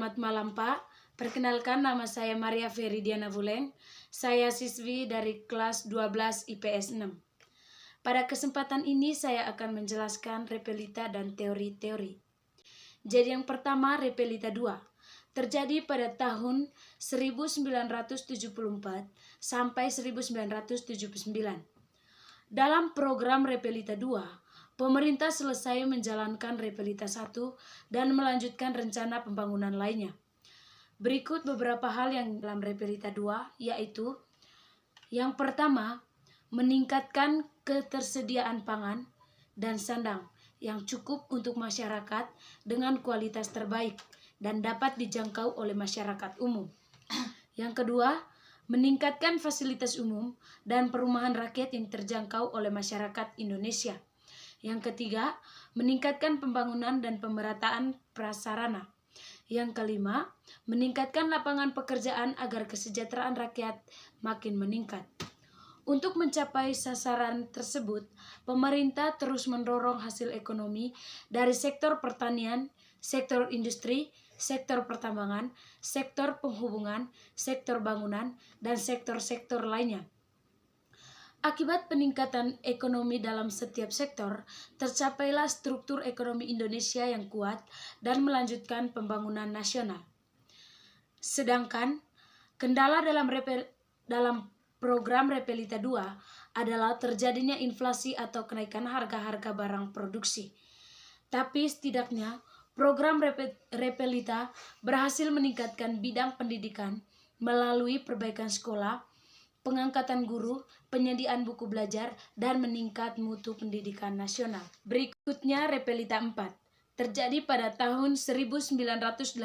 Selamat malam Pak. Perkenalkan, nama saya Maria Feridiana Vuleng. Saya siswi dari kelas 12 IPS 6. Pada kesempatan ini saya akan menjelaskan repelita dan teori-teori. Jadi yang pertama, repelita 2. Terjadi pada tahun 1974 sampai 1979. Dalam program repelita 2, pemerintah selesai menjalankan repelita 1 dan melanjutkan rencana pembangunan lainnya. Berikut beberapa hal yang dalam repelita 2, yaitu yang pertama, meningkatkan ketersediaan pangan dan sandang yang cukup untuk masyarakat dengan kualitas terbaik dan dapat dijangkau oleh masyarakat umum. Yang kedua, meningkatkan fasilitas umum dan perumahan rakyat yang terjangkau oleh masyarakat Indonesia. Yang ketiga, meningkatkan pembangunan dan pemerataan prasarana. Yang kelima, meningkatkan lapangan pekerjaan agar kesejahteraan rakyat makin meningkat. Untuk mencapai sasaran tersebut, pemerintah terus mendorong hasil ekonomi dari sektor pertanian, sektor industri, sektor pertambangan, sektor penghubungan, sektor bangunan, dan sektor-sektor lainnya. Akibat peningkatan ekonomi dalam setiap sektor, tercapailah struktur ekonomi Indonesia yang kuat dan melanjutkan pembangunan nasional. Sedangkan, kendala dalam program repelita 2 adalah terjadinya inflasi atau kenaikan harga-harga barang produksi. Tapi setidaknya, program repelita berhasil meningkatkan bidang pendidikan melalui perbaikan sekolah, pengangkatan guru, penyediaan buku belajar, dan meningkat mutu pendidikan nasional. Berikutnya repelita 4. Terjadi pada tahun 1984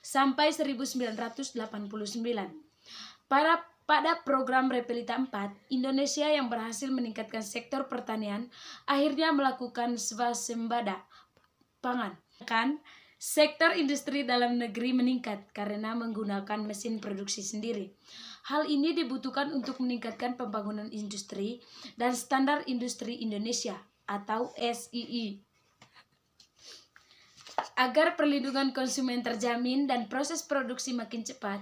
sampai 1989. Pada program repelita 4, Indonesia yang berhasil meningkatkan sektor pertanian akhirnya melakukan swasembada pangan. Sektor industri dalam negeri meningkat karena menggunakan mesin produksi sendiri. Hal ini dibutuhkan untuk meningkatkan pembangunan industri dan standar industri Indonesia atau SII. Agar perlindungan konsumen terjamin dan proses produksi makin cepat.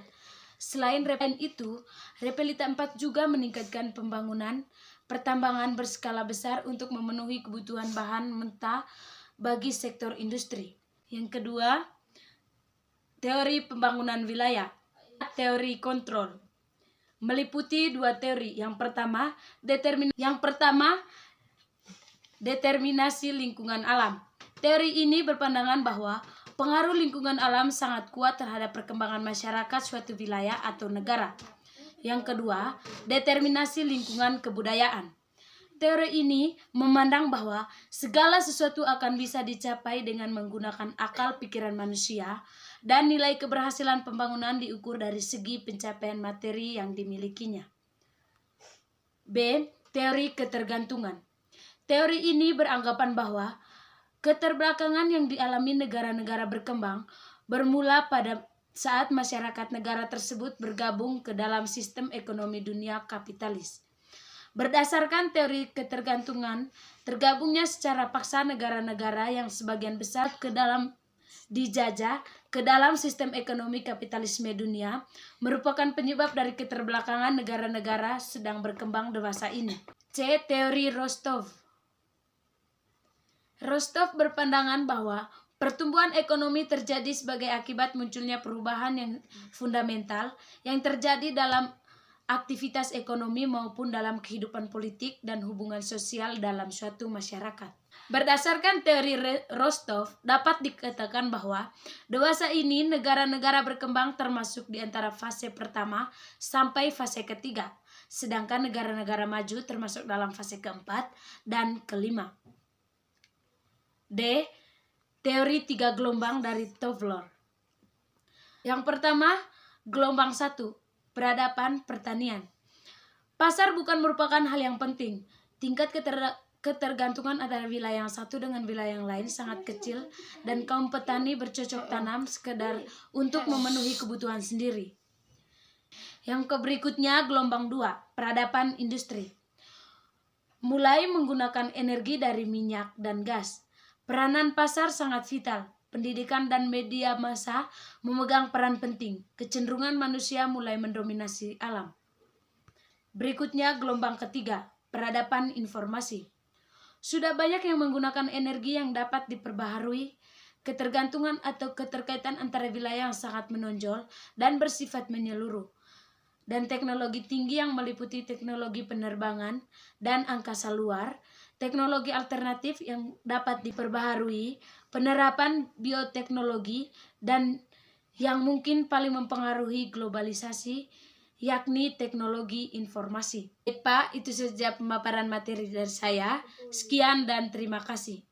Selain itu, repelita 4 juga meningkatkan pembangunan pertambangan berskala besar untuk memenuhi kebutuhan bahan mentah bagi sektor industri. Yang kedua, teori pembangunan wilayah, teori kontrol. Meliputi dua teori. Yang pertama, determinasi lingkungan alam. Teori ini berpandangan bahwa pengaruh lingkungan alam sangat kuat terhadap perkembangan masyarakat suatu wilayah atau negara. Yang kedua, determinasi lingkungan kebudayaan. Teori ini memandang bahwa segala sesuatu akan bisa dicapai dengan menggunakan akal pikiran manusia dan nilai keberhasilan pembangunan diukur dari segi pencapaian materi yang dimilikinya. B. Teori ketergantungan. Teori ini beranggapan bahwa keterbelakangan yang dialami negara-negara berkembang bermula pada saat masyarakat negara tersebut bergabung ke dalam sistem ekonomi dunia kapitalis. Berdasarkan teori ketergantungan, tergabungnya secara paksa negara-negara yang sebagian besar dijajah ke dalam sistem ekonomi kapitalisme dunia merupakan penyebab dari keterbelakangan negara-negara sedang berkembang dewasa ini. C. Teori Rostov. Rostov berpandangan bahwa pertumbuhan ekonomi terjadi sebagai akibat munculnya perubahan yang fundamental yang terjadi dalam aktivitas ekonomi maupun dalam kehidupan politik dan hubungan sosial dalam suatu masyarakat. Berdasarkan teori Rostov, dapat dikatakan bahwa dewasa ini negara-negara berkembang termasuk di antara fase pertama sampai fase ketiga, sedangkan negara-negara maju termasuk dalam fase keempat dan kelima. D. Teori 3 gelombang dari Tavlor. Yang pertama, gelombang 1. Peradaban pertanian. Pasar bukan merupakan hal yang penting. Tingkat ketergantungan antara wilayah yang satu dengan wilayah yang lain sangat kecil dan kaum petani bercocok tanam sekedar untuk memenuhi kebutuhan sendiri. Yang berikutnya gelombang 2, peradaban industri. Mulai menggunakan energi dari minyak dan gas. Peranan pasar sangat vital. pendidikan, dan media massa memegang peran penting. Kecenderungan manusia mulai mendominasi alam. Berikutnya gelombang ketiga, peradaban informasi. Sudah banyak yang menggunakan energi yang dapat diperbaharui. Ketergantungan atau keterkaitan antara wilayah yang sangat menonjol dan bersifat menyeluruh. Dan teknologi tinggi yang meliputi teknologi penerbangan dan angkasa luar, teknologi alternatif yang dapat diperbaharui, penerapan bioteknologi, dan yang mungkin paling mempengaruhi globalisasi, yakni teknologi informasi. Pak, itu saja pemaparan materi dari saya. Sekian dan terima kasih.